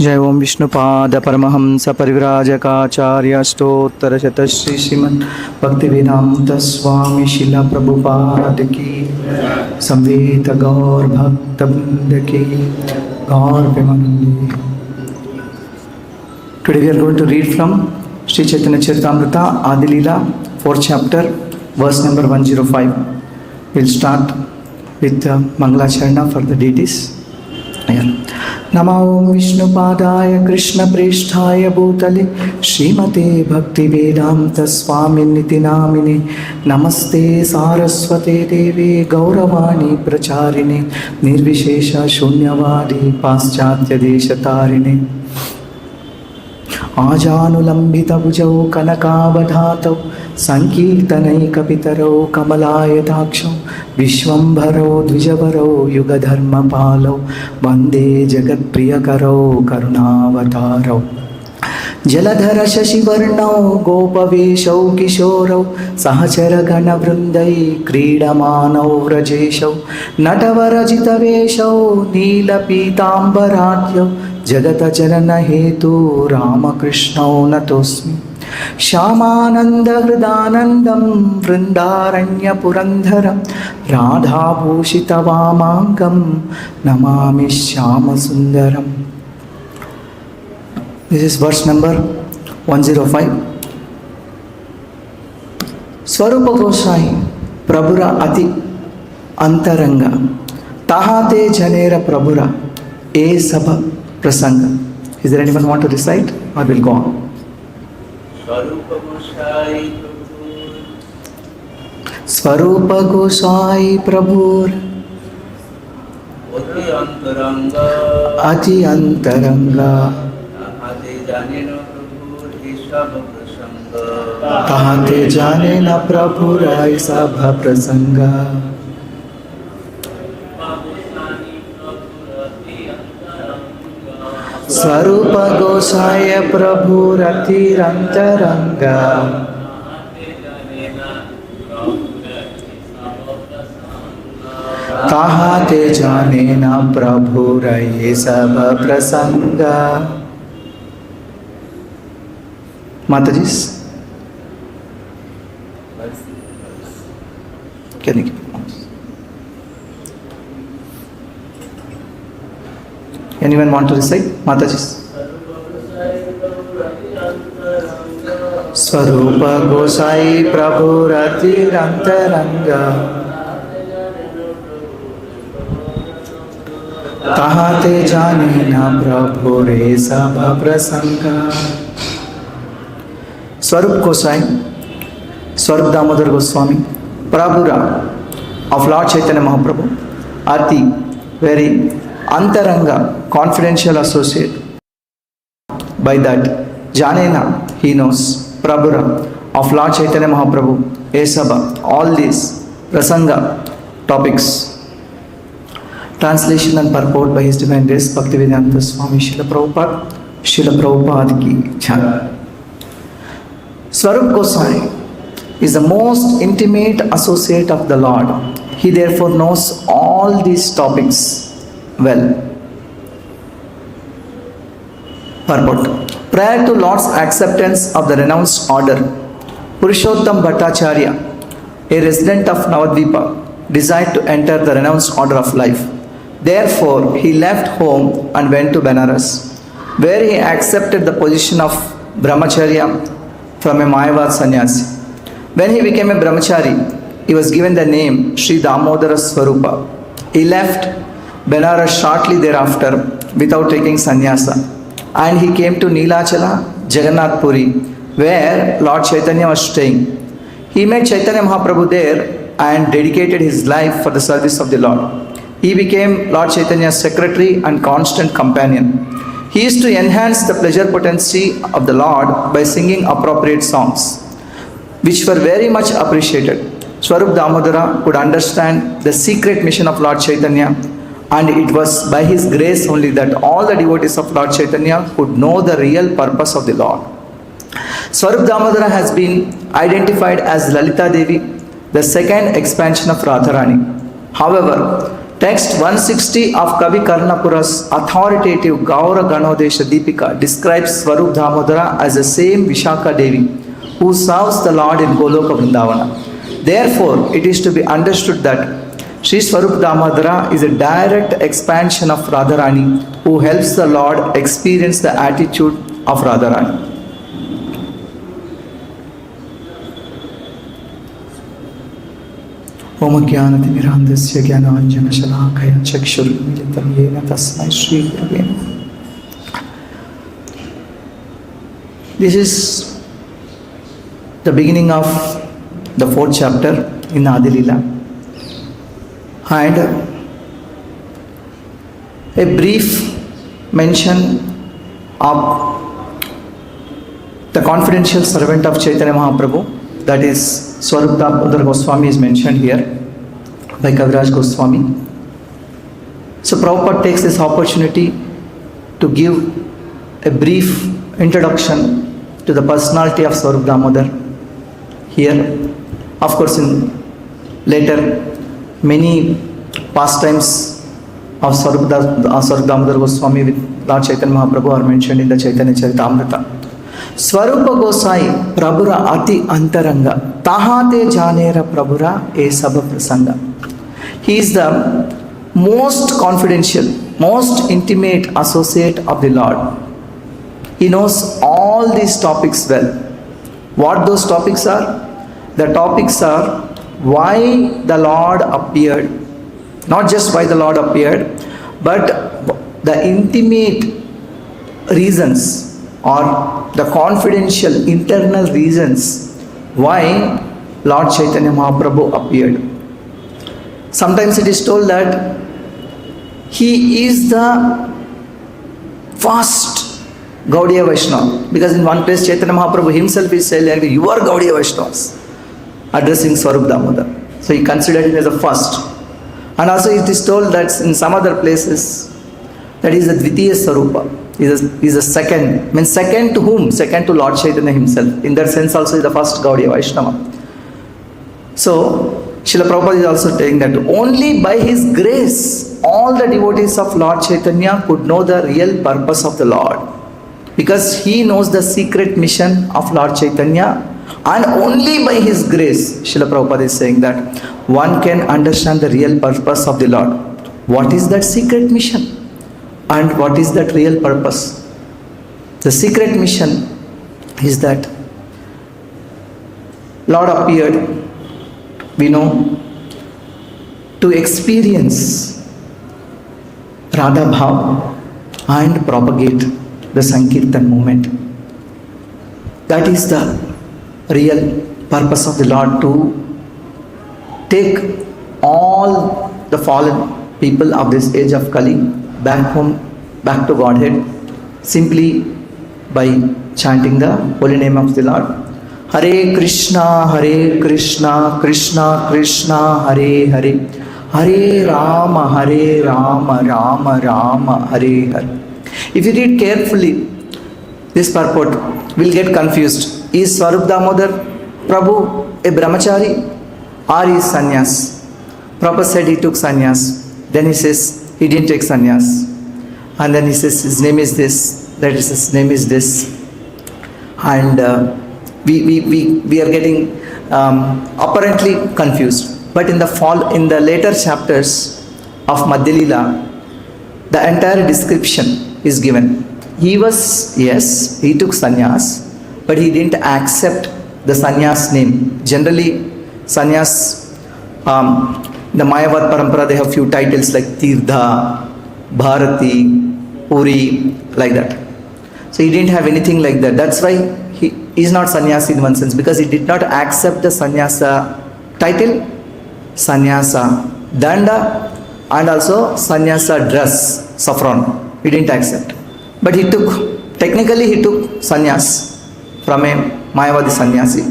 जय ओम विष्णुपाद परमहंस परिव्राजकाचार्य स्तोत्र शतश्री श्रीमन् भक्तिवेदांत स्वामी शिला प्रभुपाद की संवेद गौर भक्त वृंद की गौर Premanandi. Today we are going to read from Śrī Chaitanya Charitamrita Adi Lila 4th chapter verse number 105. We'll start with the Mangalacharana for the deities. नमो विष्णुपादाय कृष्णप्रेष्ठाय भूतले श्रीमते भक्तिवेदांत स्वामिनिति नामिने नमस्ते सारस्वते देवे गौरवाणी प्रचारिणे निर्विशेष शून्यवादी पाश्चात्य देशतारिणे आजानुलम्बितभुजौ कनकावधातौ संकीर्तनैकपितरौ कमलायताक्षौ विश्वम्भरौ द्विजवरौ युगधर्मपालौ वन्दे जगत्प्रियकरौ करुणावतारौ जलधर शशिवर्णौ गोपवेशौ किशोरौ सहचरगणवृन्दै क्रीडमानौ व्रजेशौ नटवरजितवेशौ नीलपीताम्बराढ्यौ जगतचरणहेतु रामकृष्णौ नतोऽस्मि श्यामानन्दहृदानन्दं वृन्दारण्यपुरन्धरं राधाभूषितवामाङ्गं Namami श्यामसुन्दरम्. This is verse number 105. Svarūpa Gosāñi prabhura ati antaraṅga tāhāte janera prabhura e-saba prasaṅga. Is there anyone want to recite or will go on? Svarūpa Gosāñi prabhur ati antaraṅga tāhāte jānena prabhura e-saba prasaṅga. Svarūpa Gosāñi prabhurati antaraṅga tāhāte jānena prabhura e-saba prasaṅga. Matajis, can you keep it? Anyone want to recite? Matajis. Svarūpa Gosāñi Prabhu antaraṅga tāhāte jānena prabhu e-saba prasaṅga. Svarūpa Gosāñi, Svarūpa Dāmodara Gosāñi, prabhura of Lord Chaitanya Mahāprabhu, Ati, very antaraṅga, confidential associate. By that, jānena, he knows, prabhura of Lord Chaitanya Mahāprabhu, e-saba, all these prasaṅga topics. Translation and purport by His Divine Grace Bhaktivedanta Swami Srila Prabhupada ki jai. Svarūpa Gosāñi is the most intimate associate of the Lord. He therefore knows all these topics well. Purport. Prior to Lord's acceptance of the renounced order, Puruṣottama Bhaṭṭācārya, a resident of Navadvīpa, desired to enter the renounced order of life. Therefore, he left home and went to Benares, where he accepted the position of brahmacarya from a Māyāvādī sannyāsī. When he became a brahmacārī, he was given the name Śrī Dāmodara Svarūpa. He left Benares shortly thereafter without taking sannyāsa, and he came to Nilācala, Jagannātha Purī, where Lord Chaitanya was staying. He met Chaitanya Mahāprabhu there and dedicated his life for the service of the Lord. He became Lord Chaitanya's secretary and constant companion. He used to enhance the pleasure potency of the Lord by singing appropriate songs, which were very much appreciated. Swarup Damodara could understand the secret mission of Lord Chaitanya, and it was by his grace only that all the devotees of Lord Chaitanya could know the real purpose of the Lord. Swarup Damodara has been identified as Lalita Devi, the second expansion of Radharani. However, text 160 of Kavi Karnapura's authoritative Gaura Ganodesha Deepika describes Svarūpa Dāmodara as the same Vishaka Devi who serves the Lord in Goloka Vrindavana. Therefore, it is to be understood that Śrī Svarūpa Dāmodara is a direct expansion of Radharani who helps the Lord experience the attitude of Radharani. Om Jnānatimirandasya Jnānāñjana Śalākaya Chakshurmilitam Yena Tasmai Śrī Gurave Namaः. This is the beginning of the 4th chapter in Adi Lila, and a brief mention of the confidential servant of Chaitanya Mahāprabhu, that is Svarūpa Dāmodara Gosāñi, is mentioned here by Kaviraj Goswami. So Prabhupada takes this opportunity to give a brief introduction to the personality of Svarūpa Dāmodara here. Of course, in later many pastimes of Svarūpa Dāmodara Gosāñi with Lord Chaitanya Mahāprabhu are mentioned in the Chaitanya Charitamrita. Svarūpa Gosāñi prabhura ati antaraṅga tāhāte jānena prabhura e-saba prasaṅga. He is the most confidential, most intimate associate of the Lord. He knows all these topics well. What those topics are? The topics are why the Lord appeared, not just why the Lord appeared, but the intimate reasons or the confidential internal reasons why Lord Chaitanya Mahāprabhu appeared. Sometimes it is told that he is the first Gaudiya Vaishnava, because in one place Chaitanya Mahāprabhu himself is saying, "You are Gaudiya Vaishnavas," addressing Svarūpa Damodara. So he considered him as the first. And also it is told that in some other places that he is the Dvitiya Svarūpa. He is the second. Means second to whom? Second to Lord Chaitanya himself. In that sense also he is the first Gaudiya Vaishnava. So Srila Prabhupada is also saying that only by his grace all the devotees of Lord Chaitanya could know the real purpose of the Lord. Because he knows the secret mission of Lord Chaitanya, and only by his grace, Srila Prabhupada is saying that one can understand the real purpose of the Lord. What is that secret mission? And what is that real purpose? The secret mission is that Lord appeared, we know, to experience Radha Bhav and propagate the Sankirtan movement. That is the real purpose of the Lord, to take all the fallen people of this age of Kali back home, back to Godhead, simply by chanting the holy name of the Lord. Hare Krishna, Krishna Krishna, Hare Hare, Hare Rama, Rama Rama, Hare Hare. If you read carefully this purport, we'll get confused. Is Svarūpa Dāmodara Prabhu a brahmacārī or is sannyas? Prabhupada said he took sannyas. Then he says he didn't take sannyas. And then he says his name is this, that is his name is this. And we are getting apparently confused. But in the later chapters of Madhya Lila, the entire description is given. He took sannyas, but he didn't accept the sannyas name. Generally, sannyas, the Māyāvādī parampara, they have few titles like Tirtha, Bharati, Puri, like that. So he didn't have anything like that. That's why he is not sannyasi in one sense, because he did not accept the sannyasa title, sannyasa danda, and also sannyasa dress, saffron. He didn't accept. But he took sannyas from a Māyāvādī sannyasi.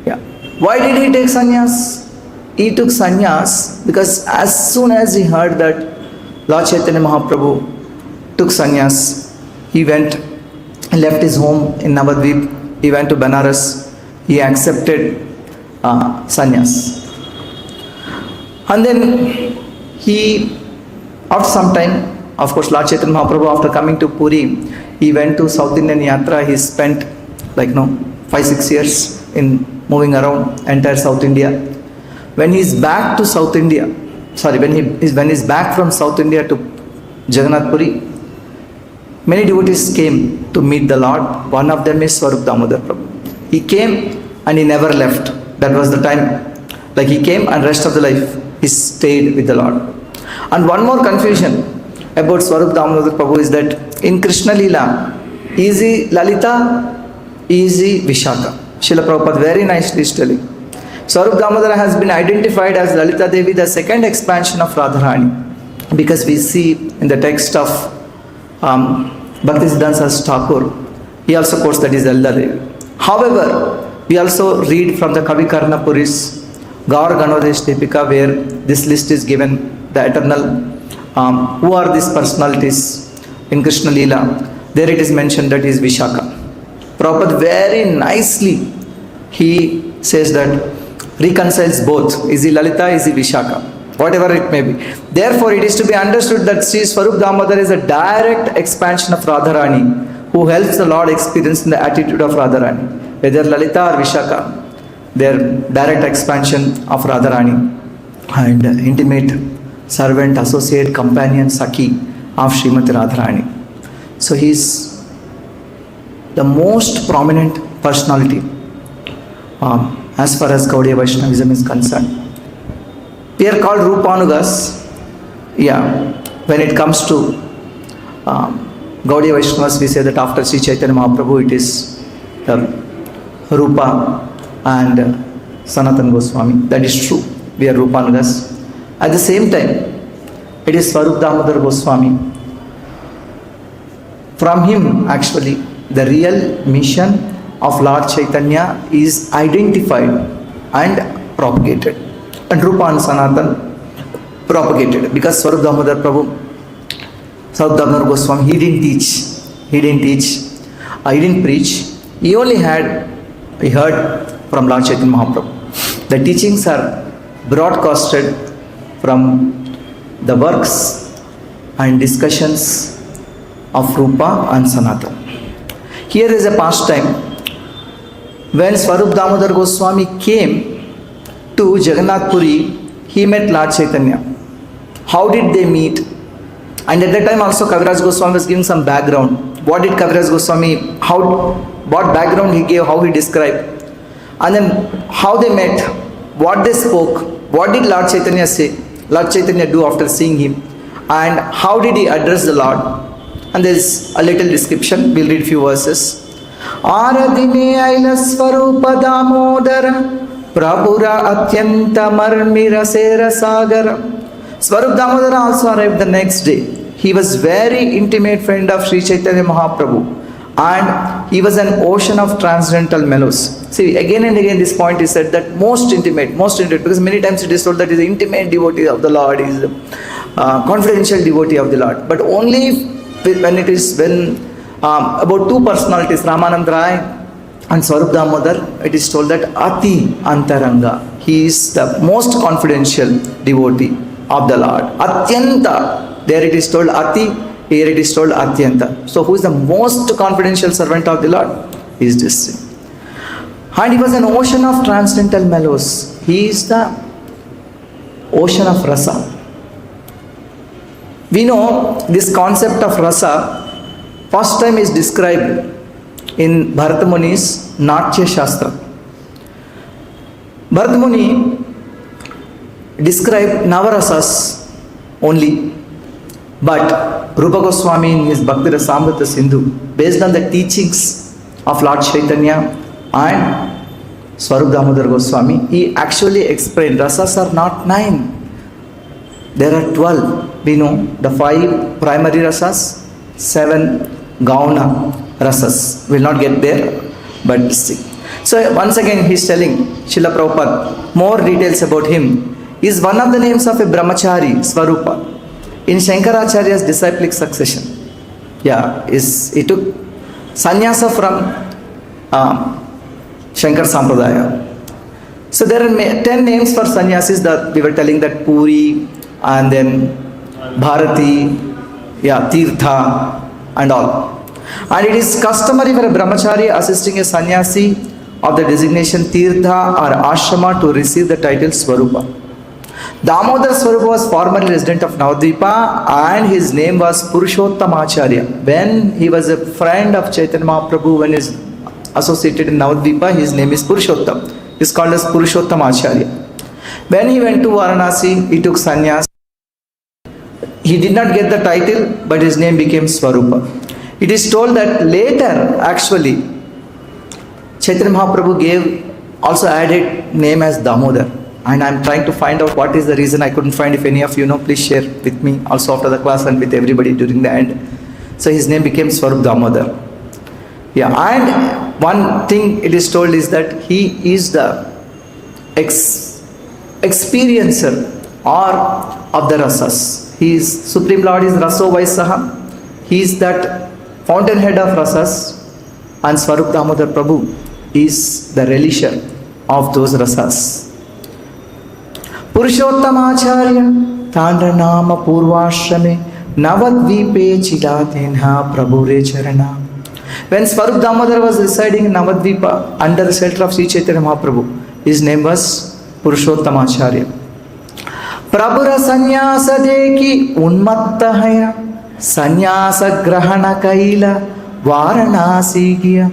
Yeah. Why did he take sannyas? He took sannyas because as soon as he heard that Lord Caitanya Mahāprabhu took sannyas, he left his home in Navadvīpa, he went to Benares, he accepted sannyas. And then after some time, of course, Lord Caitanya Mahāprabhu, after coming to Puri, he went to South Indian Yatra. He spent 5-6 years in moving around entire South India. When he's back to South India, when he's back from South India to Jagannātha Purī, many devotees came to meet the Lord. One of them is Svarūpa Dāmodara Prabhu. He came and he never left. That was the time. He came and rest of the life he stayed with the Lord. And one more confusion about Svarūpa Dāmodara Prabhu is that in Krishna Lila, is he Lalita, is he Vishaka? Srila Prabhupada very nicely is telling. Svarūpa Dāmodara has been identified as Lalita Devi, the second expansion of Radharani, because we see in the text of Bhaktisiddhanta Thakur, he also quotes that is Lalita Devi. However, we also read from the Kavi Karna Puri's Gaur Ganodesh Dipika, where this list is given, the eternal, who are these personalities in Krishna Lila. There it is mentioned that is Vishaka. Prabhupada very nicely, he says that, reconciles both. Is he Lalita, is he Vishaka? Whatever it may be. Therefore, it is to be understood that Sri Svarūpa Dāmodara is a direct expansion of Radharani, who helps the Lord experience in the attitude of Radharani. Whether Lalita or Vishaka, they are direct expansion of Radharani and intimate servant, associate, companion, Sakhi of Srimati Radharani. So he is the most prominent personality as far as Gaudiya Vaishnavism is concerned. We are called Rupanugas. When it comes to Gaudiya Vaishnavas, we say that after Sri Chaitanya Mahāprabhu, it is Rupa and Sanatana Goswami. That is true. We are Rupanugas. At the same time, it is Svarūpa Dāmodara Gosāñi. From him, actually, the real mission of Lord Chaitanya is identified and propagated. And Rupa and Sanatana propagated. Because Svarūpa Dāmodara Prabhu, Svarūpa Dāmodara Goswami, he didn't teach, he didn't preach. He heard from Lord Chaitanya Mahāprabhu. The teachings are broadcasted from the works and discussions of Rupa and Sanatana. Here is a pastime. When Svarūpa Dāmodara Gosāñi came to Jagannātha Purī, he met Lord Chaitanya. How did they meet? And at that time also Kaviraj Goswami was giving some background. What did Kaviraj Goswami, what background he gave, how he described. And then how they met, what they spoke, what did Lord Chaitanya say, Lord Chaitanya do after seeing him, and how did he address the Lord. And there is a little description, we'll read few verses. Āradine aila Svarūpa Dāmodara prabhura atyanta marmira sera sagara. Svarūpa Dāmodara also arrived the next day. He was very intimate friend of Śrī Caitanya Mahāprabhu, and he was an ocean of transcendental mellows. See, again and again this point is said that most intimate, because many times it is told that he is an intimate devotee of the Lord, he is a confidential devotee of the Lord. But only when about two personalities, Ramanand Rai and Svarūpa Dāmodara, it is told that Ati Antaraṅga, he is the most confidential devotee of the Lord. Atyanta, there it is told Ati, here it is told Atyanta. So who is the most confidential servant of the Lord? He is this. And he was an ocean of transcendental mellows. He is the ocean of rasa. We know this concept of rasa first time is described in Bharata Muni's Natya Shastra. Bharata Muni described Navarasas only, but Rupa Goswami in his Bhakti Rasamrita Sindhu, based on the teachings of Lord Chaitanya and Svarūpa Dāmodara Gosāñi, he actually explained rasas are not 9. There are 12. We know the 5 primary rasas, 7 gauna rasas. We will not get there, but see. So once again he is telling Srila Prabhupada more details about him. He is one of the names of a brahmacārī, Svarūpa, in Shankaracharya's disciplic succession. He took sannyāsa from Shankar Sampradaya. So there are 10 names for sannyāsis that we were telling, that Puri and then Bharati, Tirtha and all. And it is customary for a brahmacārī assisting a sannyāsi of the designation Tirtha or Ashrama to receive the title Svarūpa. Damodara Svarūpa was formerly resident of Navadvīpa and his name was Puruṣottama Bhaṭṭācārya. When he was a friend of Chaitanya Mahāprabhu, when he is associated in Navadvīpa, his name is Puruṣottam. He is called as Puruṣottama Bhaṭṭācārya. When he went to Varanasi, he took sannyas. He did not get the title, but his name became Svarūpa. It is told that later, actually, Chaitanya Mahaprabhu also added name as Damodar. And I am trying to find out what is the reason. I couldn't find. If any of you know, please share with me also after the class and with everybody during the end. So his name became Swarup Damodara. And one thing it is told is that he is the experiencer or of the rasas. He is Supreme Lord is Raso Vaisaha. He is that fountainhead of rasas, and Svarūpa Dāmodara Prabhu is the relisher of those rasas. Puruṣottama Bhaṭṭācārya Tandra Nama Purvāśrame Navadvīpe Chidātenha Prabhure Charana. When Svarūpa Dāmodara was residing in Navadvīpa under the shelter of Śrī Caitanya Mahāprabhu, his name was Puruṣottama Bhaṭṭācārya. Prabhura sannyāsa deki unmatta haya sannyāsa grahana kaila Varanasi giya.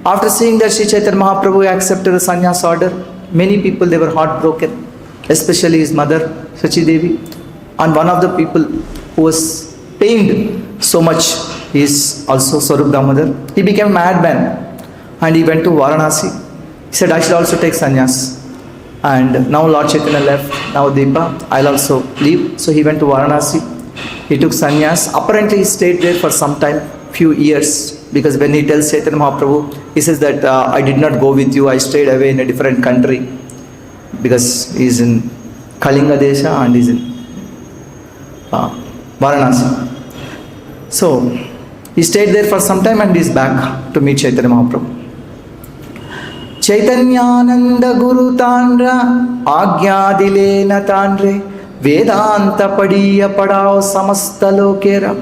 After seeing that Śrī Caitanya Mahāprabhu accepted the sannyas order, many people, they were heartbroken, especially his mother Sachi Devi, and one of the people who was pained so much is also Svarūpa Damodara. He became a madman and he went to Varanasi. He said, I should also take sannyas. And now Lord Chaitanya left Navadvīpa, I'll also leave. So he went to Varanasi. He took sannyas. Apparently he stayed there for some time, few years, because when he tells Chaitanya Mahaprabhu, he says that I did not go with you, I stayed away in a different country, because he is in Kalinga Desha and he is in Varanasi. So he stayed there for some time and he is back to meet Chaitanya Mahaprabhu. Chaitanyananda Guru Tandra Agyadilena Tandre Vedanta Padiya Padao Samasta Lokera.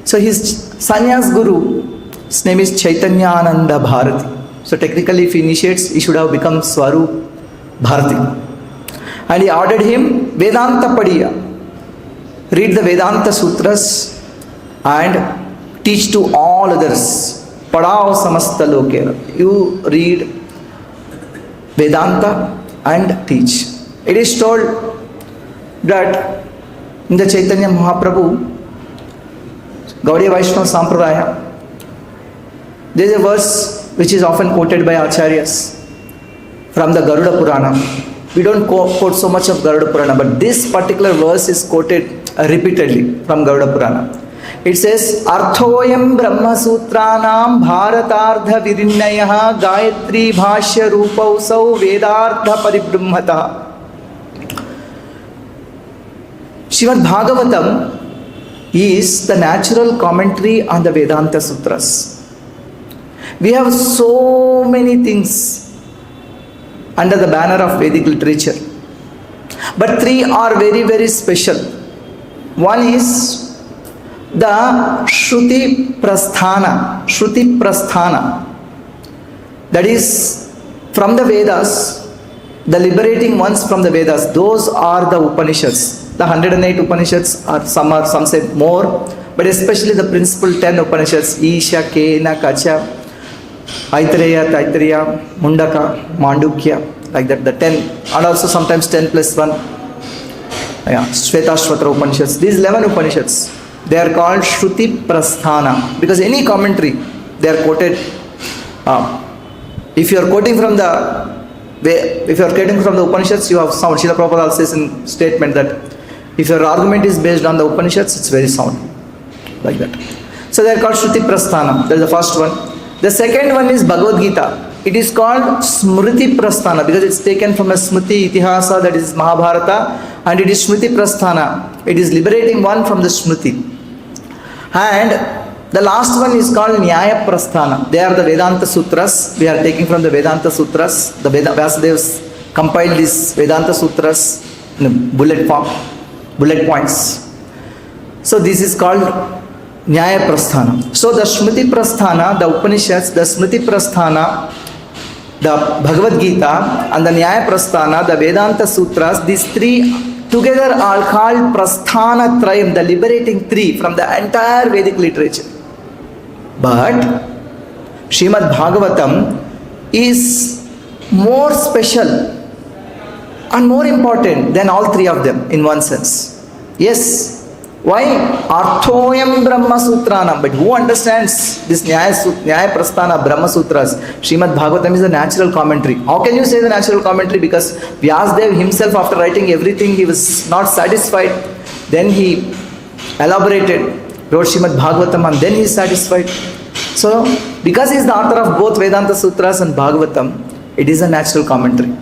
So his sannyas guru, his name is Chaitanyananda Bharati. So technically if he initiates, he should have become Swarup Bharati. And he ordered him Vedanta Padiya. Read the Vedanta Sutras and teach to all others. Padao Samasta Lokera. You read Vedanta and teach. It is told that in the Chaitanya Mahāprabhu, Gaudiya Vaishnava Sampradaya, there is a verse which is often quoted by Acharyas from the Garuda Purana. We don't quote so much of Garuda Purana, but this particular verse is quoted repeatedly from Garuda Purana. It says, Arthoyam Brahma Sutranam Bharatardha Virinnayaha Gayatri Bhashya Rupausau Vedardha Paribrahmata. Śrīmad Bhagavatam is the natural commentary on the Vedanta Sutras. We have so many things under the banner of Vedic literature, but three are very, very special. One is the Shruti Prasthana, that is from the Vedas, the liberating ones from the Vedas. Those are the Upanishads. The 108 Upanishads, are some say more, but especially the principal 10 Upanishads, Isha, Kena, Kacha, Aitareya, Taittiriya, Mundaka, Mandukya, like that, the 10, and also sometimes 10 plus 1, Shvetashvatra Upanishads. These 11 Upanishads, they are called Shruti Prasthana, because any commentary, they are quoted. If you are quoting from the Upanishads, you have sound. Srila Prabhupada says in statement that if your argument is based on the Upanishads, it's very sound, like that. So they are called Shruti Prasthana. That is the first one. The second one is Bhagavad Gita. It is called Smriti Prasthana because it's taken from a Smriti Itihasa, that is Mahabharata, and it is Smriti Prasthana. It is liberating one from the Smriti. And the last one is called Nyaya Prasthana. They are the Vedanta Sutras. We are taking from the Vedanta Sutras. The Vyasadevas compiled these Vedanta Sutras in a bullet form, bullet points. So this is called Nyaya Prasthana. So the Smriti Prasthana, the Upanishads, the Smriti Prasthana, the Bhagavad Gita, and the Nyaya Prasthana, the Vedanta Sutras, these three together are called Prasthana Trayam, the liberating three from the entire Vedic literature. But Śrīmad Bhagavatam is more special and more important than all three of them in one sense. Yes. Why? Arthoyam Brahma Sutranam. But who understands this Nyaya Prasthana Brahma Sutras? Śrīmad Bhagavatam is a natural commentary. How can you say the natural commentary? Because Vyasadeva himself, after writing everything, he was not satisfied. Then he elaborated, wrote Śrīmad Bhagavatam, and then he is satisfied. So, because he is the author of both Vedanta Sutras and Bhagavatam, it is a natural commentary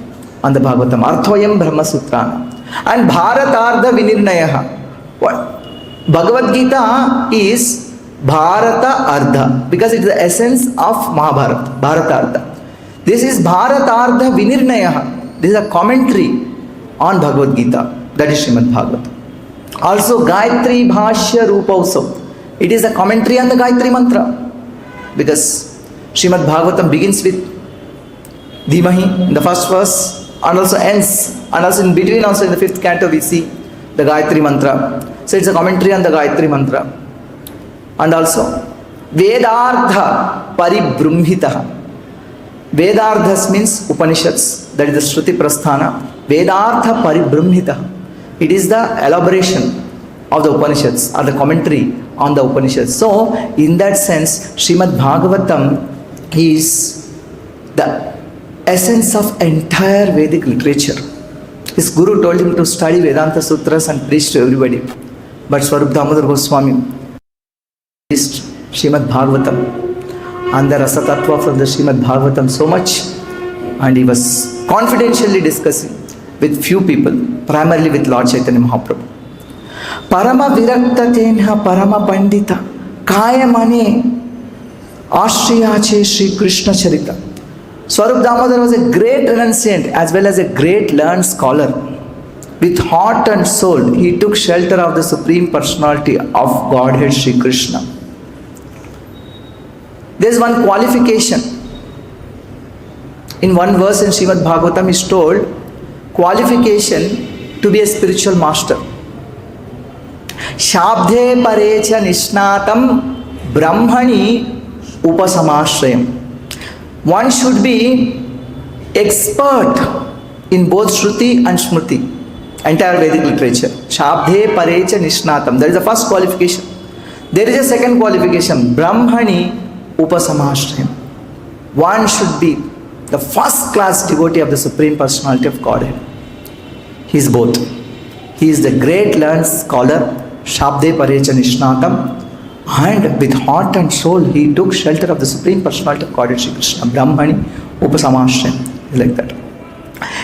on the Bhagavatam. Arthoyam Brahma Sutrana. And Bharatardha Vinirnayaha. What? Bhagavad Gita is Bharata Ardha because it is the essence of Mahabharata, Bharatartha. This is Bharatardha Vinirnayaha. This is a commentary on Bhagavad Gita, that is Śrīmad Bhagavatam. Also Gayatri Bhashya Rupausam. It is a commentary on the Gayatri Mantra because Śrīmad Bhagavatam begins with Dhimahi in the first verse and also ends, and also in between, also in the 5th canto we see the Gayatri Mantra. So it's a commentary on the Gayatri Mantra. And also Vedardha Paribrahmitaha. Vedardhas means Upanishads, that is the Shruti Prasthana. Vedardha Paribrahmitaha. It is the elaboration of the Upanishads or the commentary on the Upanishads. So in that sense, Śrīmad Bhagavatam is the essence of entire Vedic literature. His guru told him to study Vedanta Sutras and preach to everybody. But Svarūpa Dāmodara Gosāñi preached Śrīmad Bhagavatam and the Rasa Tattva from the Śrīmad Bhagavatam so much, and he was confidentially discussing with few people, primarily with Lord Caitanya Mahāprabhu. Parama Virakta Tenha Parama Pandita Kayamane Ashriyache Shri Krishna Charita. Swarup Damodara was a great renunciant as well as a great learned scholar. With heart and soul, he took shelter of the Supreme Personality of Godhead Shri Krishna. There is one qualification. In one verse in Srimad Bhagavatam is told, qualification to be a spiritual master. Shabdhe parecha nishnatam brahmani upasamashrayam. One should be expert in both Shruti and Smriti, entire Vedic literature. Shabdhe parecha nishnatam. That is the first qualification. There is a second qualification. Brahmani upasamashrayam. One should be the first class devotee of the Supreme Personality of Godhead. He is both. He is the great learned scholar, Shabde Parecha Nishnatam, and with heart and soul he took shelter of the Supreme Personality of Godhead Shri Krishna. Brahmani Upasamashrayam. Like that.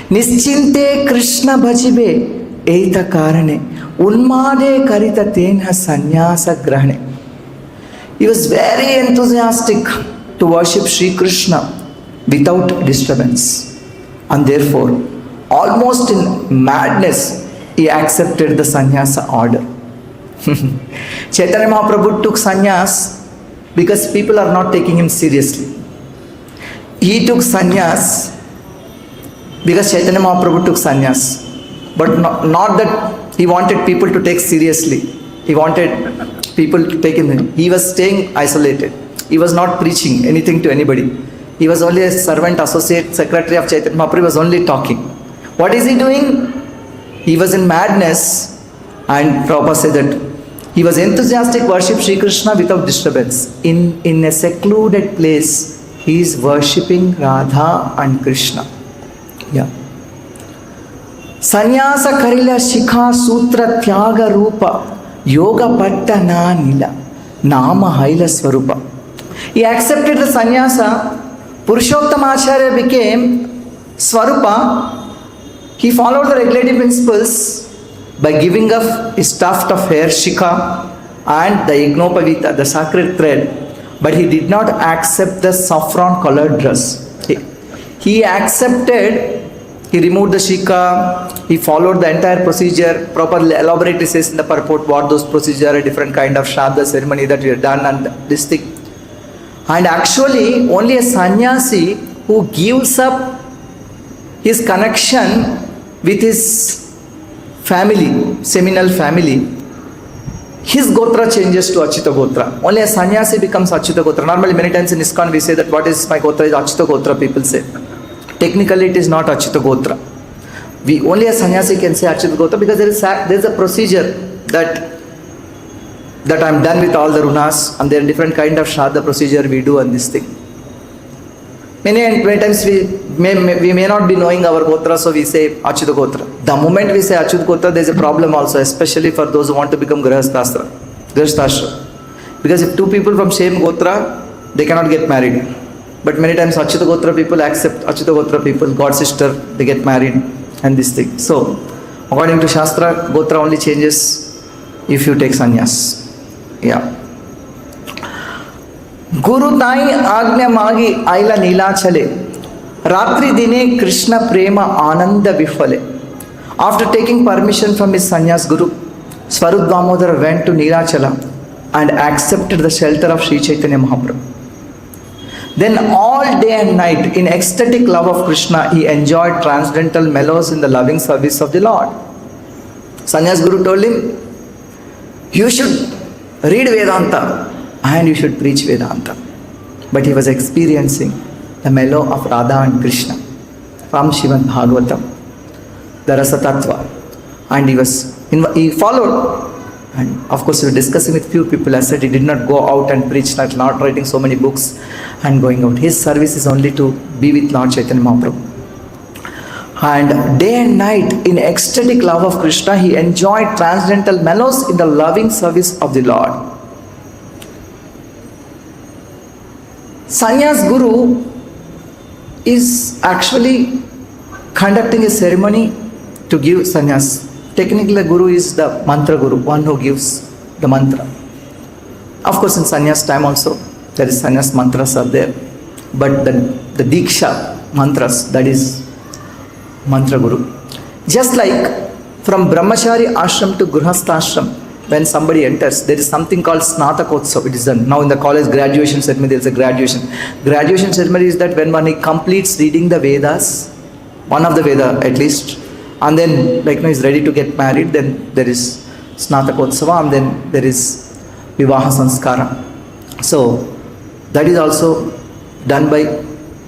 Nischinte Krishna bhajibe eita karane unmade karita tenha sannyāsa grahane. He was very enthusiastic to worship Shri Krishna without disturbance, and therefore almost in madness he accepted the sannyasa order. Chaitanya Mahaprabhu took sannyas because people are not taking him seriously. He took sannyas because Chaitanya Mahaprabhu took sannyas, but not that he wanted people to take seriously. He wanted people to take him. He was staying isolated. He was not preaching anything to anybody. He was only a servant, associate, secretary of Chaitanya Mahaprabhu. He was only talking. What is he doing? He was in madness, and Prabhupada said that he was enthusiastic worship Shri Krishna without disturbance. In a secluded place, he is worshipping Radha and Krishna. Yeah. Sannyāsa karila shikha sutra tyaga rupa yoga patta na nila nama haila Svarūpa. He accepted the sannyasa. Puruṣottama Bhaṭṭācārya became Svarūpa. He followed the regulative principles by giving up his tuft of hair, shikha, and the ignopavita, the sacred thread, but he did not accept the saffron colored dress. He accepted, he removed the shikha, he followed the entire procedure. Properly elaborately says in the purport what those procedures are, a different kind of shraddha ceremony that we have done, and this thing. And actually, only a sannyāsī who gives up his connection with his family, seminal family, his gotra changes to Achyuta Gotra. Only a sannyāsī becomes Achyuta Gotra. Normally, many times in ISKCON we say that what is my gotra is Achyuta Gotra, people say. Technically, it is not Achyuta Gotra. Only a sannyāsī can say Achyuta Gotra because there is a procedure that I am done with all the runas, and there are different kind of shraddha procedure we do on this thing. Many times we may not be knowing our gotra, so we say Achyuta Gotra. The moment we say Achyuta Gotra, there is a problem also, especially for those who want to become Grihasthashra. Because if two people from same gotra, they cannot get married. But many times Achyuta Gotra people accept Achyuta Gotra people, god sister, they get married, and this thing. So, according to Shastra, gotra only changes if you take sannyas. Yeah. Guru tai agnya magi aila Nilācale ratri dine Krishna prema ananda vifale. After taking permission from his sannyas guru, Svarūpa Dāmodara went to Nilācala and accepted the shelter of Sri Caitanya Mahāprabhu. Then all day and night, in ecstatic love of Krishna, he enjoyed transcendental mellows in the loving service of the Lord. Sannyas guru told him, you should read Vedanta and you should preach Vedanta. But he was experiencing the mellow of Radha and Krishna from Srimad Bhagavatam, the Rasa Tattva. And he followed. And of course, we were discussing with few people. I said he did not go out and preach, not writing so many books and going out. His service is only to be with Lord Chaitanya Mahāprabhu. And day and night, in ecstatic love of Krishna, he enjoyed transcendental mellows in the loving service of the Lord. Sannyas Guru is actually conducting a ceremony to give sannyas. Technically, the Guru is the mantra Guru, one who gives the mantra. Of course, in sannyas time also, there is sannyas mantras are there. But the diksha, mantras, that is mantra guru. Just like from brahmacārī ashram to grihastha ashram, when somebody enters, there is something called snātakotsav. It is done now in the college graduation ceremony. There is a graduation ceremony is that when one completes reading the Vedas, one of the Veda at least, and then like is ready to get married, then there is snātakotsava, and then there is vivaha sanskara. So that is also done by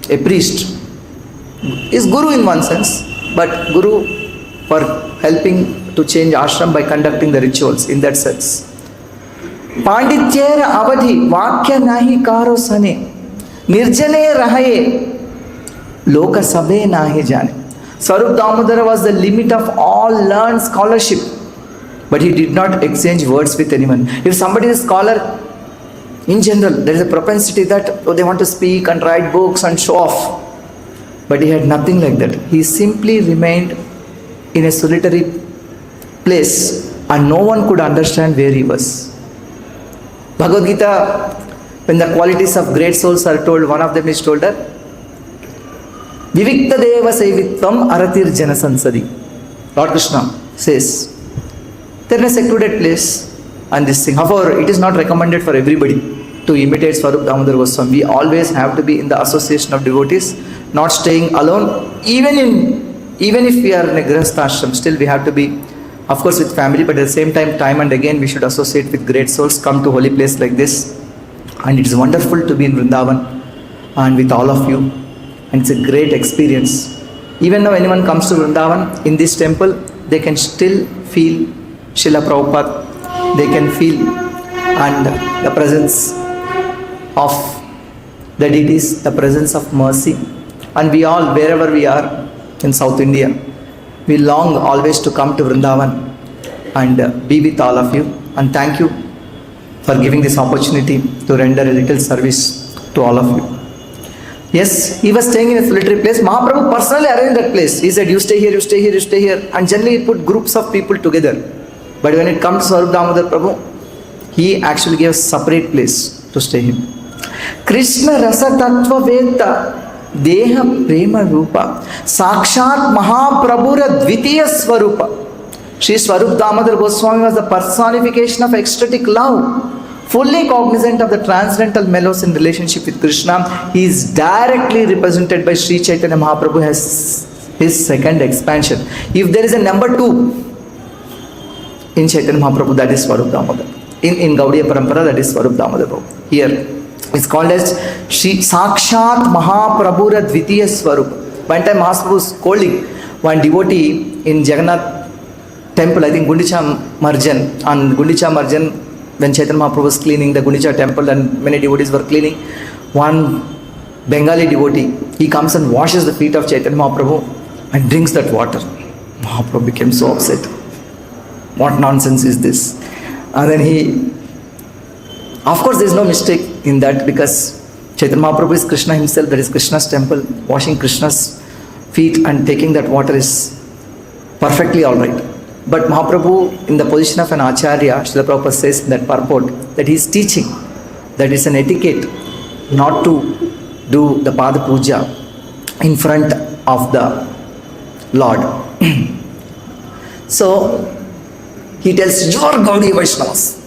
a priest. Is guru in one sense, but guru for helping to change ashram by conducting the rituals in that sense. Pandityera avadhi vakya nahi karo sane nirjane rahaye loka sabe nahi jane. Swarup Damodara was the limit of all learned scholarship, but he did not exchange words with anyone. If somebody is a scholar, in general, there is a propensity that they want to speak and write books and show off. But he had nothing like that. He simply remained in a solitary place and no one could understand where he was. Bhagavad Gita, when the qualities of great souls are told, one of them is told that Vivikta Deva Saivitvam Aratir Jana Sansadi. Lord Krishna says, they are in a secluded place and this thing. However, it is not recommended for everybody to imitate Svarūpa Dāmodara Gosāñi. We always have to be in the association of devotees, not staying alone. Even if we are in a grihastha ashram, still we have to be, of course, with family, but at the same time and again, we should associate with great souls, come to holy place like this. And it is wonderful to be in Vrindavan and with all of you. And it's a great experience. Even now, anyone comes to Vrindavan, in this temple, they can still feel Srila Prabhupada. They can feel and the presence of the deities, the presence of mercy. And we all, wherever we are in South India, we long always to come to Vrindavan and be with all of you. And thank you for giving this opportunity to render a little service to all of you. Yes, he was staying in a solitary place. Mahaprabhu personally arranged that place. He said, you stay here, you stay here, you stay here. And generally he put groups of people together. But when it comes to Svarūpa Dāmodara Prabhu, he actually gave a separate place to stay him. Krishna Rasa Tattva Veda Deha Prema Rupa Sakshat Mahaprabhura Dvitiya Svarūpa. Śrī Svarūpa Dāmodara Gosāñi was the personification of ecstatic love. Fully cognizant of the transcendental mellows in relationship with Krishna, he is directly represented by Śrī Caitanya Mahāprabhu as his second expansion. If there is a number 2 in Chaitanya Mahaprabhu, that is Svarūpa Damodara. In Gaudiya Parampara, that is Svarūpa Damodara. Here, it's called as Shri Sakshat Mahaprabhura Dvitiya Svarūpa. One time Mahaprabhu was scolding one devotee in Jagannātha temple, I think Gundicha Marjan. And Gundicha Marjan, when Chaitanya Mahaprabhu was cleaning the Gundicha temple and many devotees were cleaning, one Bengali devotee, he comes and washes the feet of Chaitanya Mahaprabhu and drinks that water. Mahaprabhu became so upset. What nonsense is this? And then he, of course there is no mistake in that, because Chaitanya Mahaprabhu is Krishna himself, that is Krishna's temple. Washing Krishna's feet and taking that water is perfectly alright. But Mahaprabhu, in the position of an Acharya, Srila Prabhupada says in that purport that he is teaching that it's an etiquette not to do the Pada Puja in front of the Lord. So he tells, you are Gaudiya Vaishnavas.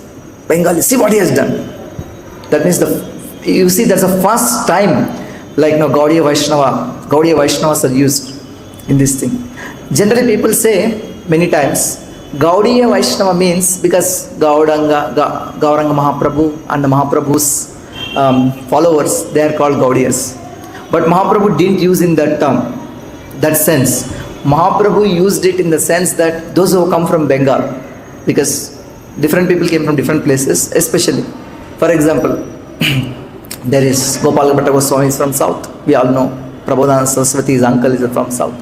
Bengali, see what he has done. That means you see that's the first time like Gaudiya Vaishnavas are used in this thing. Generally people say many times Gaudiya Vaishnava means because Gauranga Mahaprabhu and the Mahaprabhu's followers, they are called Gaudiyas. But Mahaprabhu didn't use in that term, that sense. Mahaprabhu used it in the sense that those who come from Bengal, because different people came from different places, especially. For example, there is Gopal Bhatta Goswami is from south. We all know Prabodhananda Saraswati's uncle is from south.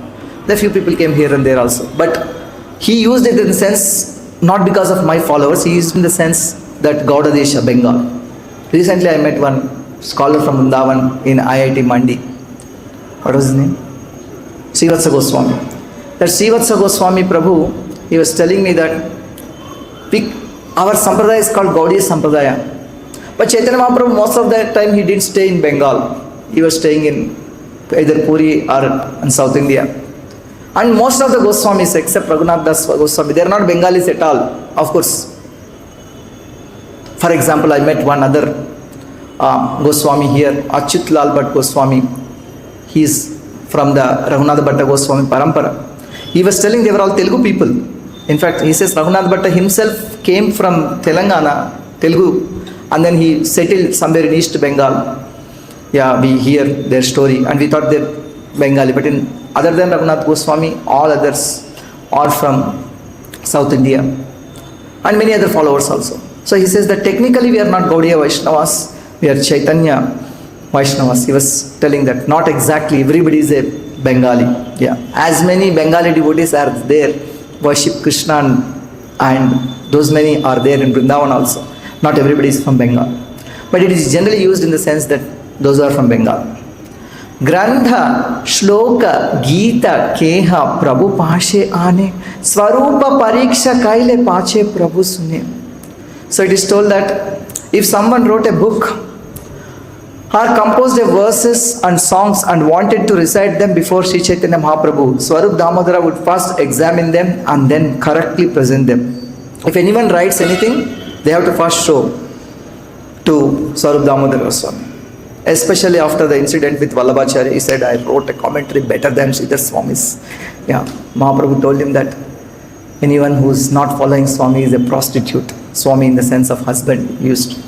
There few people came here and there also. But he used it in the sense, not because of my followers, he used in the sense that Gauda Desha, Bengal. Recently I met one scholar from Vrindavan in IIT Mandi. What was his name? Srivatsa Goswami. That Srivatsa Goswami Prabhu, he was telling me that our sampradaya is called Gaudiya Sampradaya. But Chaitanya Mahaprabhu, most of the time he didn't stay in Bengal. He was staying in either Puri or in South India. And most of the Goswamis, except Raghunath Goswami, they are not Bengalis at all, of course. For example, I met one other Goswami here, Achyut Lal Bhatt Goswami. He is from the Raghunath Bhatta Goswami Parampara. He was telling they were all Telugu people. In fact, he says Raghunath Bhatta himself came from Telangana, Telugu, and then he settled somewhere in East Bengal. Yeah, we hear their story and we thought they're Bengali, but other than Raghunath Goswami, all others are from South India and many other followers also. So he says that technically we are not Gaudiya Vaishnavas, we are Chaitanya Vaishnavas. He was telling that not exactly everybody is a Bengali. Yeah, as many Bengali devotees are there, worship Krishna and those many are there in Vrindavan also. Not everybody is from Bengal. But it is generally used in the sense that those are from Bengal. Grandha, Shloka, Gita, Keha, Prabhu Pashe Ane, Svarūpa Pariksha Kaile Pache Prabhu Sune. So it is told that if someone wrote a book or composed a verses and songs and wanted to recite them before Śrī Caitanya Mahāprabhu, Swarup Damodara would first examine them and then correctly present them. If anyone writes anything, they have to first show to Swarup Damodara Gosāñi. Especially after the incident with Vallabhacharya, he said, I wrote a commentary better than Sridhar Swami's. Yeah, Mahaprabhu told him that anyone who is not following Swami is a prostitute. Swami in the sense of husband used.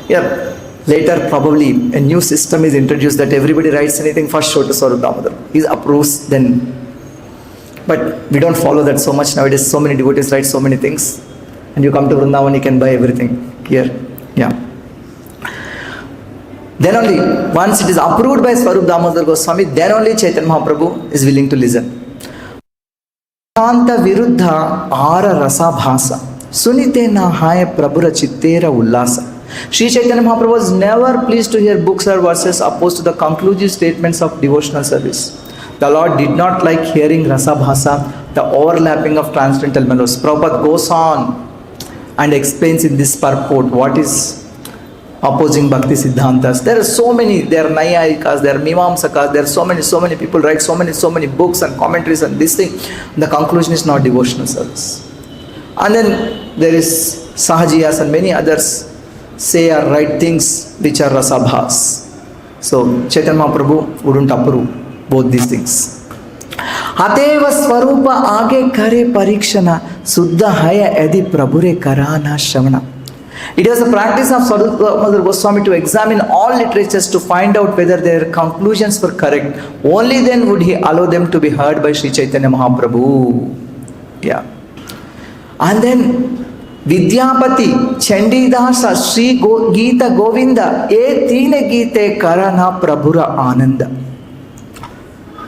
Yeah, later probably a new system is introduced that everybody writes anything, first show to Swarup Damodara. He approves then. But we don't follow that so much nowadays. So many devotees write so many things. And you come to Vrindavan, you can buy everything here. Yeah. Then only, once it is approved by Svarūpa Dāmodara Gosāñi, then only Chaitanya Mahaprabhu is willing to listen. Kanta viruddha ara rasa bhasa, sunite na haya prabhura chittera ullasa. Śrī Caitanya Mahāprabhu was never pleased to hear books or verses opposed to the conclusive statements of devotional service. The Lord did not like hearing rasa bhasa, the overlapping of transcendental melodies. Prabhupada goes on and explains in this purport what is opposing Bhakti Siddhantas. There are so many, there are Naiyayikas, there are Mimamsakas, there are so many people write so many books and commentaries and this thing. The conclusion is not devotional service. And then there is Sahajiyas and many others say or write things which are rasabhas. So Chaitanya Mahaprabhu wouldn't approve both these things. Hateva Svarūpa Age Kare Parikshana Suddha Haya Edi Prabhure Karana Shavana. It was a practice of Svarūpa Dāmodara Gosāñi to examine all literatures to find out whether their conclusions were correct. Only then would he allow them to be heard by Śrī Caitanya Mahāprabhu. Yeah. And then Vidyapati, Chandidasa, Sri Gita Govinda, E Tine Gite Karana Prabhura Ananda.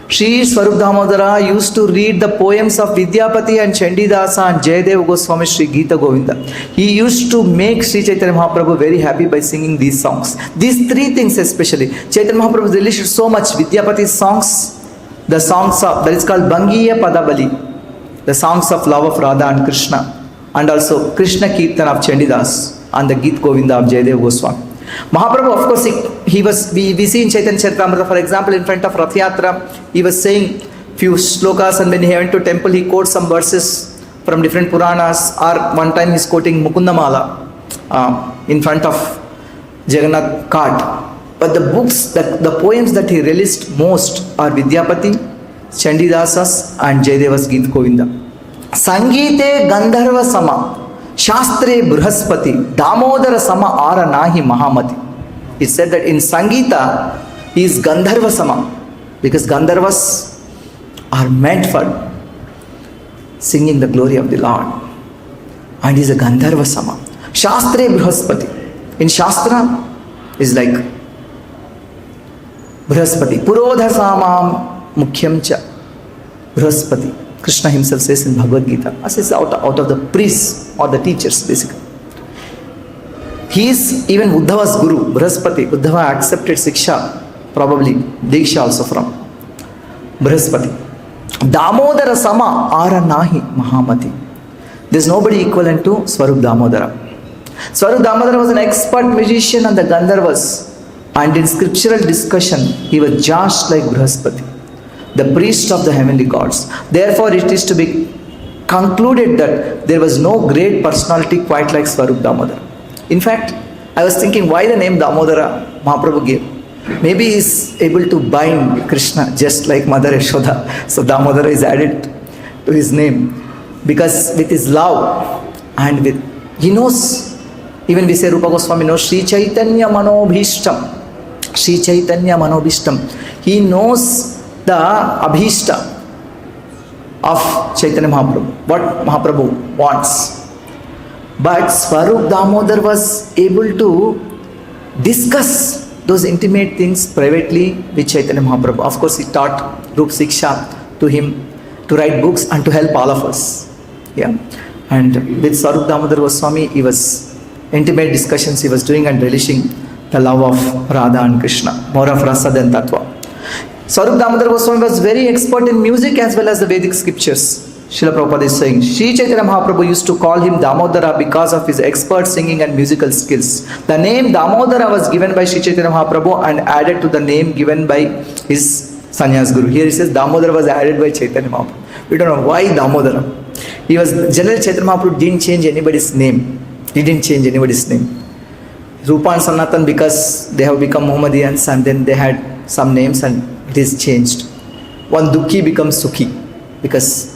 Śrī Svarūpa Dāmodara used to read the poems of Vidyapati and Chandidasa and Jayadeva Goswami Sri Gita Govinda. He used to make Śrī Caitanya Mahāprabhu very happy by singing these songs. These three things especially. Chaitanya Mahaprabhu relished so much Vidyapati's songs, the songs of, that is called Bangiya Padabali, the songs of love of Radha and Krishna, and also Krishna Kirtan of Chandidas and the Gita Govinda of Jayadeva Goswami. Mahaprabhu, of course, we see in Chaitanya Charitamrita, for example, in front of Rath Yatra, he was saying few slokas, and when he went to temple, he quotes some verses from different Puranas, or one time he's quoting Mukundamala in front of Jagannath cart. But the books, the poems that he released most are Vidyapati, Chandidasas and Jayadeva's Gita Govinda. Sangite Gandharva Sama, Shastre Bruhaspati, Damodara Sama Ara Nahi Mahamati. It said that in Sangita he is Gandharva Sama, because Gandharvas are meant for singing the glory of the Lord, and he is a Gandharva Sama. Shastre Bruhaspati, in Shastra is like Bruhaspati. Purodha Samam Mukhyam Cha Bruhaspati. Krishna himself says in Bhagavad Gita, as is out of the priests or the teachers basically. He is even Uddhava's guru, Brihaspati. Uddhava accepted Siksha, probably Diksha also from Brihaspati. Damodara Sama Ara Nahi Mahamati. There is nobody equivalent to Svarūpa Dāmodara. Svarūpa Dāmodara was an expert musician and the Gandharvas And in scriptural discussion, he was just like Brihaspati, the priest of the heavenly gods. Therefore, it is to be concluded that there was no great personality quite like Svarūpa Dāmodara. In fact, I was thinking why the name Damodara Mahaprabhu gave. Maybe he is able to bind Krishna just like Mother Yashoda. So Damodara is added to his name because with his love and with, he knows, even we say Rupa Goswami knows Śrī Caitanya Manobhishtam. Śrī Caitanya Manobhishtam. He knows the Abhishta of Chaitanya Mahaprabhu, what Mahaprabhu wants. But Svarūpa Dāmodara was able to discuss those intimate things privately with Chaitanya Mahaprabhu. Of course, he taught Rup Siksha to him to write books and to help all of us. Yeah. And with Svarūpa Dāmodara Gosāñi, he was intimate discussions he was doing and relishing the love of Radha and Krishna, more of rasa than tattva. Svarūpa Dāmodara Gosāñi was very expert in music as well as the Vedic scriptures. Srila Prabhupada is saying, Śrī Chaitanya Mahaprabhu used to call him Damodara because of his expert singing and musical skills. The name Damodara was given by Śrī Chaitanya Mahaprabhu and added to the name given by his sannyas guru. Here he says Damodara was added by Chaitanya Mahaprabhu. We don't know why Damodara. He was, generally Chaitanya Mahaprabhu didn't change anybody's name. He didn't change anybody's name. Rupa and Sanatan, because they have become Mohammedans and then they had some names and it is changed. One Dukhi becomes Sukhi because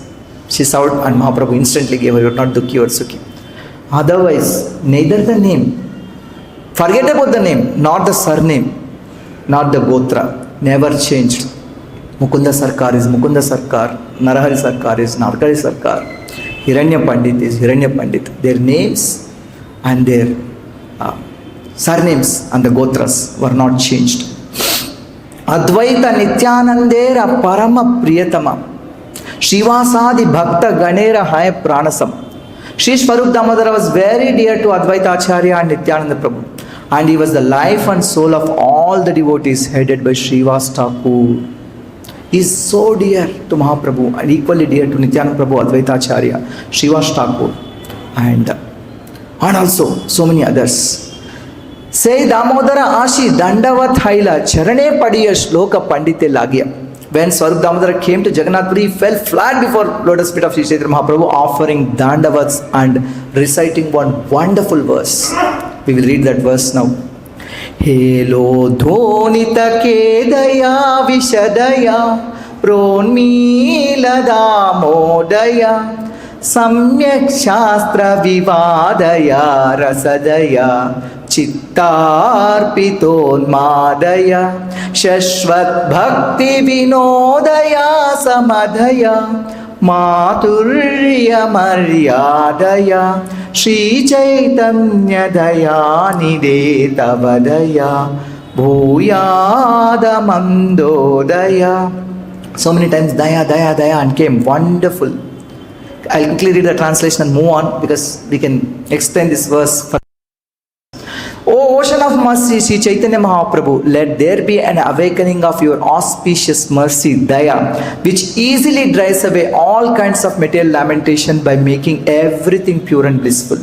she served and Mahaprabhu instantly gave her, you are not Dukhi or Sukhi. Otherwise, neither the name, forget about the name, not the surname, not the Gotra, never changed. Mukunda Sarkar is Mukunda Sarkar, Narahari Sarkar is Narahari Sarkar, Hiranya Pandit is Hiranya Pandit. Their names and their surnames and the Gotras were not changed. Advaita Nityanandera Parama Priyatama Shivasadi Bhakta Ganera Hai Pranasam. Śrī Svarūpa Dāmodara was very dear to Advaita Acharya and Nityananda Prabhu, and he was the life and soul of all the devotees headed by Srivas Thakur. He is so dear to Mahaprabhu and equally dear to Nityananda Prabhu, Advaita Acharya, Srivas Thakur, and also so many others. Say Damodara Ashi Dandavat Haila Charane Padiya Shloka Pandite Lagya. When Svarūpa Dāmodara came to Jagannātha Purī, he fell flat before lotus feet of Śrī Chaitanya Mahaprabhu, offering dandavats and reciting one wonderful verse. We will read that verse now. Helo dhonita kedaya vishadaya pronmila damodaya samyak shastra vivadaya rasadaya Chittarpitonmadaya Shashvat Bhakti Vinodaya Samadhaya Maturya Maryadaya Śrī Caitanya Dayani Tavadaya Bhuyada Mandodaya. So many times Daya, Daya, Daya and came. Wonderful. I'll quickly read the translation and move on because we can explain this verse further. O ocean of mercy, Śrī Chaitanya Mahaprabhu, let there be an awakening of your auspicious mercy, Daya, which easily drives away all kinds of material lamentation by making everything pure and blissful.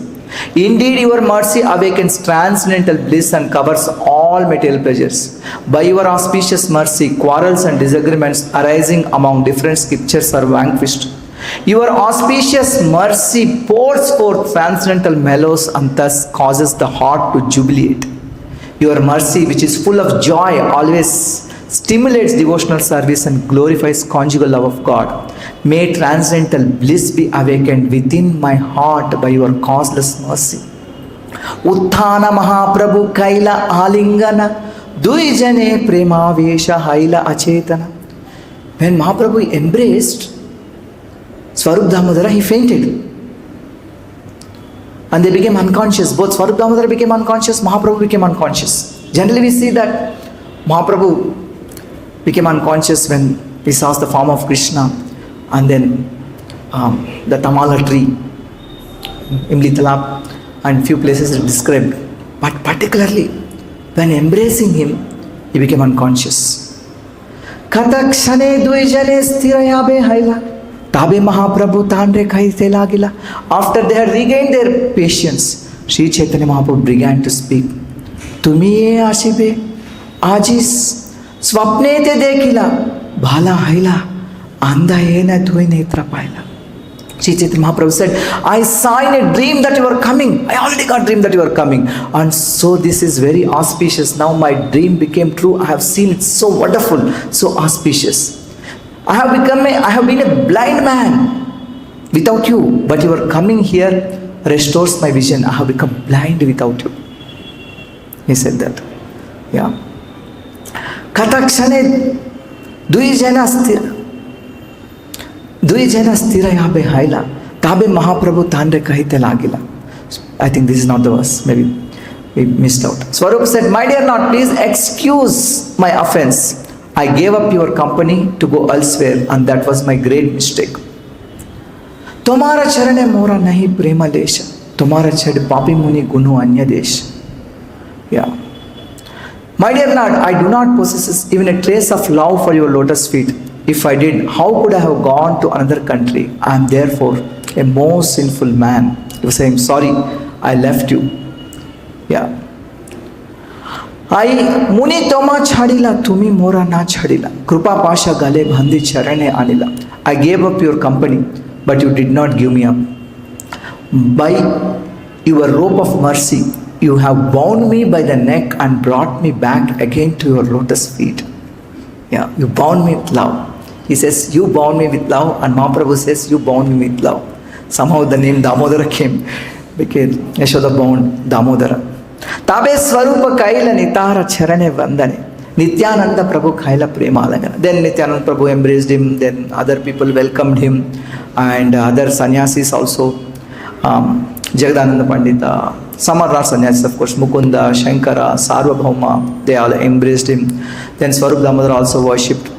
Indeed, your mercy awakens transcendental bliss and covers all material pleasures. By your auspicious mercy, quarrels and disagreements arising among different scriptures are vanquished. Your auspicious mercy pours forth transcendental mellows and thus causes the heart to jubilate. Your mercy, which is full of joy, always stimulates devotional service and glorifies conjugal love of God. May transcendental bliss be awakened within my heart by your causeless mercy. Utthana Mahaprabhu Kaila Alingana Duijane Premavesha Haila Achetana. When Mahaprabhu embraced Svarūpa Dāmodara, he fainted. And they became unconscious. Both Svarūpa Dāmodara became unconscious, Mahaprabhu became unconscious. Generally we see that Mahaprabhu became unconscious when he saw the form of Krishna and then the Tamala tree, Nilācala, and few places are described. But particularly when embracing him, he became unconscious. Katakshane duijane sthirayabe haila. Tabe Mahaprabhu Tandre Kaite Lagila. After they had regained their patience, Śrī Chaitanya Mahaprabhu began to speak. Tumiye Ashibe, आजी स्वप्ने ते देखिला भाला हैला अंधा येना तुय नेत्र पाहिला. Śrī Chaitanya Mahāprabhu said, I saw in a dream that you are coming. I already got dream that you are coming. And so this is very auspicious. Now my dream became true. I have seen it so wonderful, so auspicious. I have been a blind man without you. But your coming here restores my vision. I have become blind without you. He said that. Yeah. Katakshane Duijana sthira yabe haila tabe Mahaprabhu tandre kahite lagila. I think this is not the verse. Maybe we missed out. Swarup said, my dear Lord, please excuse my offense. I gave up your company to go elsewhere, and that was my great mistake. Tomara charane mora nahi prema desha. Tomara chad papi muni gunu anya desha. Yeah. My dear Lord, I do not possess even a trace of love for your lotus feet. If I did, how could I have gone to another country? I am therefore a most sinful man. He was saying, sorry, I left you. Yeah. I muni toma chadila tumi mora na chadila. Krupa pasha gale bhandi charane anila. I gave up your company, but you did not give me up. By your rope of mercy, you have bound me by the neck and brought me back again to your lotus feet. Yeah, you bound me with love. He says, you bound me with love, and Mahaprabhu says, you bound me with love. Somehow the name Damodara came, because Yashoda bound Damodara. Tabe Svarūpa kaila nitara charane vandane. Nityananda Prabhu kaila premalagana. Then Nityananda Prabhu embraced him, then other people welcomed him, and other sannyāsīs also, Jagannātha Pandita, some other sannyāsīs, of course, Mukunda, Shankara, Sarvabhauma, they all embraced him. Then Swarup Damodara also worshipped,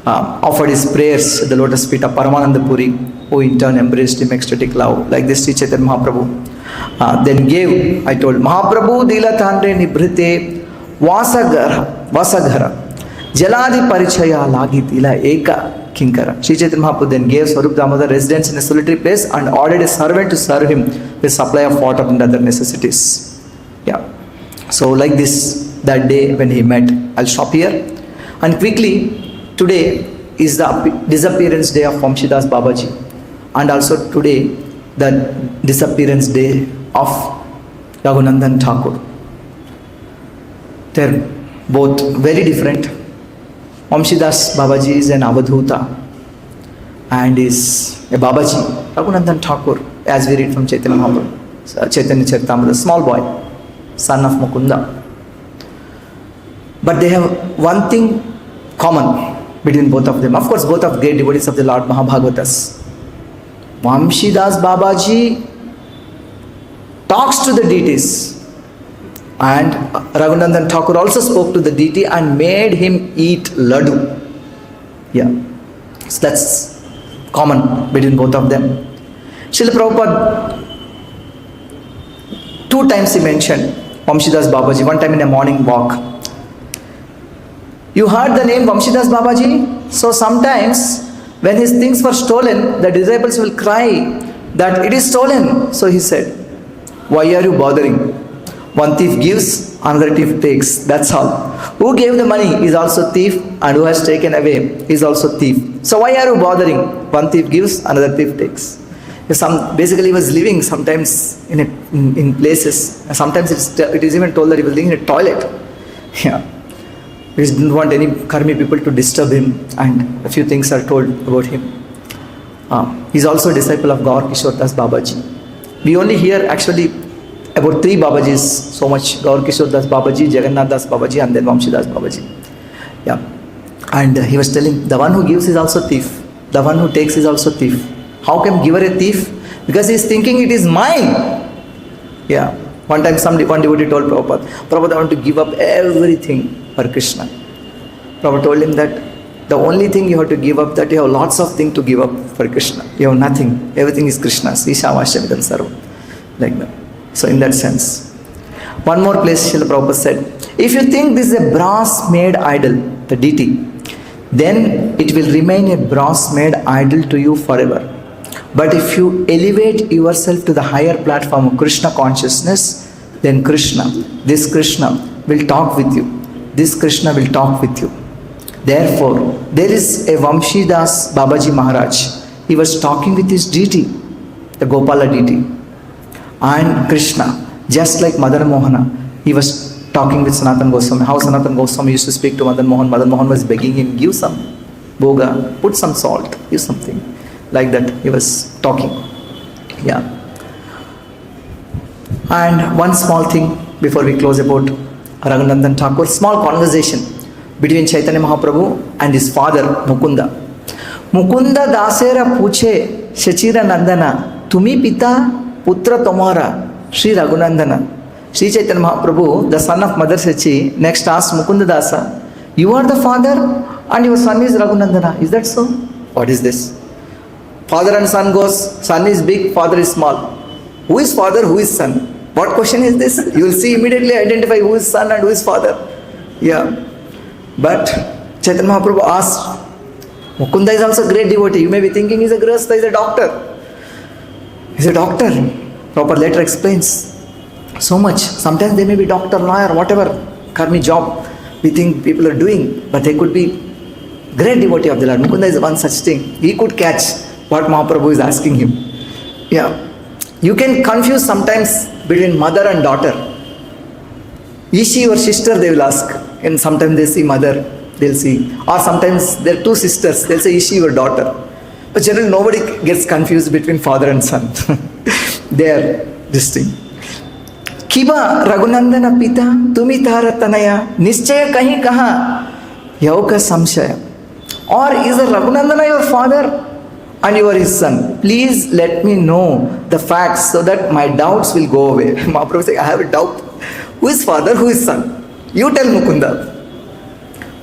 offered his prayers at the lotus feet of Paramananda Puri, who in turn embraced him ecstatic love, like this Śrī Chaitanya Mahāprabhu. Then gave, I told, Mahaprabhu dila tandre nibrite vasaghara jaladi parichaya lagi dila eka kinkara. Śrī Chaitanya Mahāprabhu then gave Swarup Damodara residence in a solitary place and ordered a servant to serve him with supply of water and other necessities. Yeah. So like this, that day when he met, I'll stop here. And quickly, today is the disappearance day of Vamshidas Babaji, and also today the disappearance day of Raghunandan Thakur. They're both very different. Vamshidas Babaji is an Avadhuta and is a Babaji. Raghunandan Thakur, as we read from Chaitanya Mahaprabhu, Chaitanya Charitamrita, small boy, son of Mukunda. But they have one thing common between both of them. Of course, both of great devotees of the Lord Mahabhagavatas. Vamshidas Babaji talks to the deities, and Raghunandan Thakur also spoke to the deity and made him eat laddu. Yeah, so that's common between both of them. Srila Prabhupada, 2 times he mentioned Vamshidas Babaji, one time in a morning walk. You heard the name Vamshidas Babaji? So sometimes when his things were stolen, the disciples will cry that it is stolen. So he said, why are you bothering? One thief gives, another thief takes. That's all. Who gave the money is also thief, and who has taken away is also thief. So why are you bothering? One thief gives, another thief takes. Basically he was living sometimes in places. Sometimes it is even told that he was living in a toilet. Yeah. He didn't want any karmi people to disturb him, and a few things are told about him. He is also a disciple of Gaur Kishore Das Babaji. We only hear actually about 3 Babajis so much: Gaur Kishore Das Babaji, Jagannātha Das Babaji, and then Vamshidas Babaji. Yeah. And he was telling, the one who gives is also thief, the one who takes is also thief. How can giver a thief? Because he is thinking it is mine. Yeah. One time one devotee told Prabhupada, I want to give up everything for Krishna. Prabhupada told him that the only thing you have to give up, that you have lots of things to give up for Krishna. You have nothing. Everything is Krishna's. Ishavashyamidam sarvam. Like that. So in that sense. One more place Srila Prabhupada said, if you think this is a brass made idol, the deity, then it will remain a brass made idol to you forever. But if you elevate yourself to the higher platform of Krishna consciousness, then Krishna, this Krishna will talk with you. this Krishna will talk with you. Therefore, there is a Vamshidas Babaji Maharaj. He was talking with his deity, the Gopala deity. And Krishna, just like Madan Mohana, he was talking with Sanatana Goswami. How Sanatana Goswami used to speak to Madan Mohan. Madan Mohan was begging him, give some boga, put some salt, give something. Like that, he was talking. Yeah. And one small thing before we close about Raghunandan Thakur, small conversation between Chaitanya Mahaprabhu and his father Mukunda. Mukunda dasera puche Shachira Nandana, tumi pita putra tomara, Sri Raghunandana. Sri Chaitanya Mahaprabhu, the son of Mother Sachi, next asked Mukunda Dasa, you are the father and your son is Raghunandana. Is that so? What is this? Father and son goes, son is big, father is small. Who is father, who is son? What question is this? You will see immediately identify who is son and who is father. Yeah. But Chaitanya Mahaprabhu asked, Mukunda is also a great devotee. You may be thinking he's a grihastha, he's a doctor. He's a doctor. Proper letter explains so much. Sometimes they may be doctor, lawyer, whatever karmi job we think people are doing, but they could be great devotee of the Lord. Mukunda is one such thing. He could catch what Mahaprabhu is asking him. Yeah. You can confuse sometimes between mother and daughter. Is she your sister? They will ask. And sometimes they see mother, they'll see. Or sometimes there are two sisters, they'll say, is she your daughter? But generally nobody gets confused between father and son. They are distinct. Kiba Raghunandana Pita, Tumi Tara Tanaya, Nischaya Kahi Kaha, Yauka Samshaya. Or is the Raghunandana your father and you are his son? Please let me know the facts so that my doubts will go away. Mahaprabhu says, I have a doubt. Who is father, who is son? You tell Mukunda.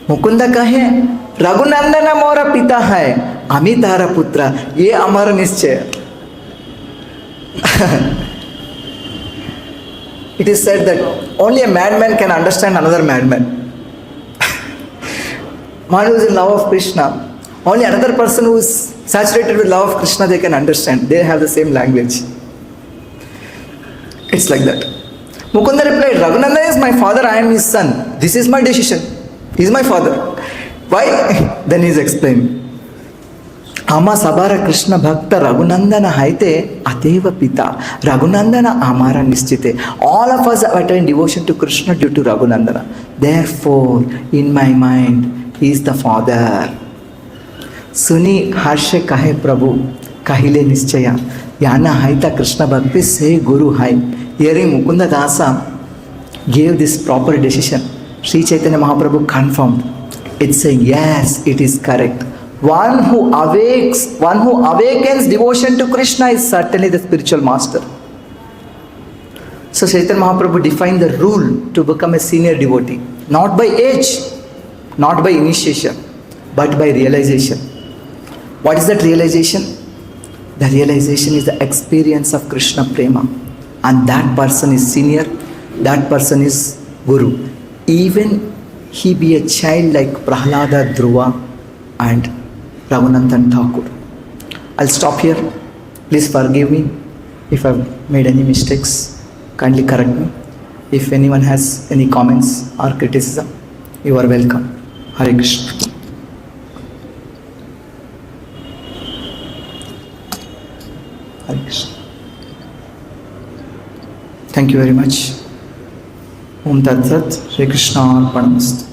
Mukunda kahe, Raghunandana mora pita hai, ami tara putra, ye amara nischaya. It is said that only a madman can understand another madman. One who is in love of Krishna, only another person who is saturated with love of Krishna, they can understand. They have the same language. It's like that. Mukunda replied, Raghunandana is my father, I am his son. This is my decision. He is my father. Why? Then he is explaining. Ama sabara Krishna bhakta Raghunandana haite ateva pita. Raghunandana amara nischite. All of us have attained devotion to Krishna due to Raghunandana. Therefore, in my mind, he is the father. Suni harshe kahe Prabhu, kahile nischaya. Yana haita Krishna bhakti se guru hai. Hearing Mukunda Dasa gave this proper decision, Sri Chaitanya Mahaprabhu confirmed. It's saying, yes, it is correct. One who awakens devotion to Krishna is certainly the spiritual master. So Chaitanya Mahaprabhu defined the rule to become a senior devotee. Not by age, not by initiation, but by realization. What is that realization? The realization is the experience of Krishna Prema. And that person is senior, that person is Guru. Even he be a child like Prahlada, Dhruva and Raghunandan Thakur. I'll stop here. Please forgive me if I've made any mistakes. Kindly correct me. If anyone has any comments or criticism, you are welcome. Hare Krishna. Hare Krishna. Thank you very much. Om Tat Sat, Shri Krishna Arpanamastu.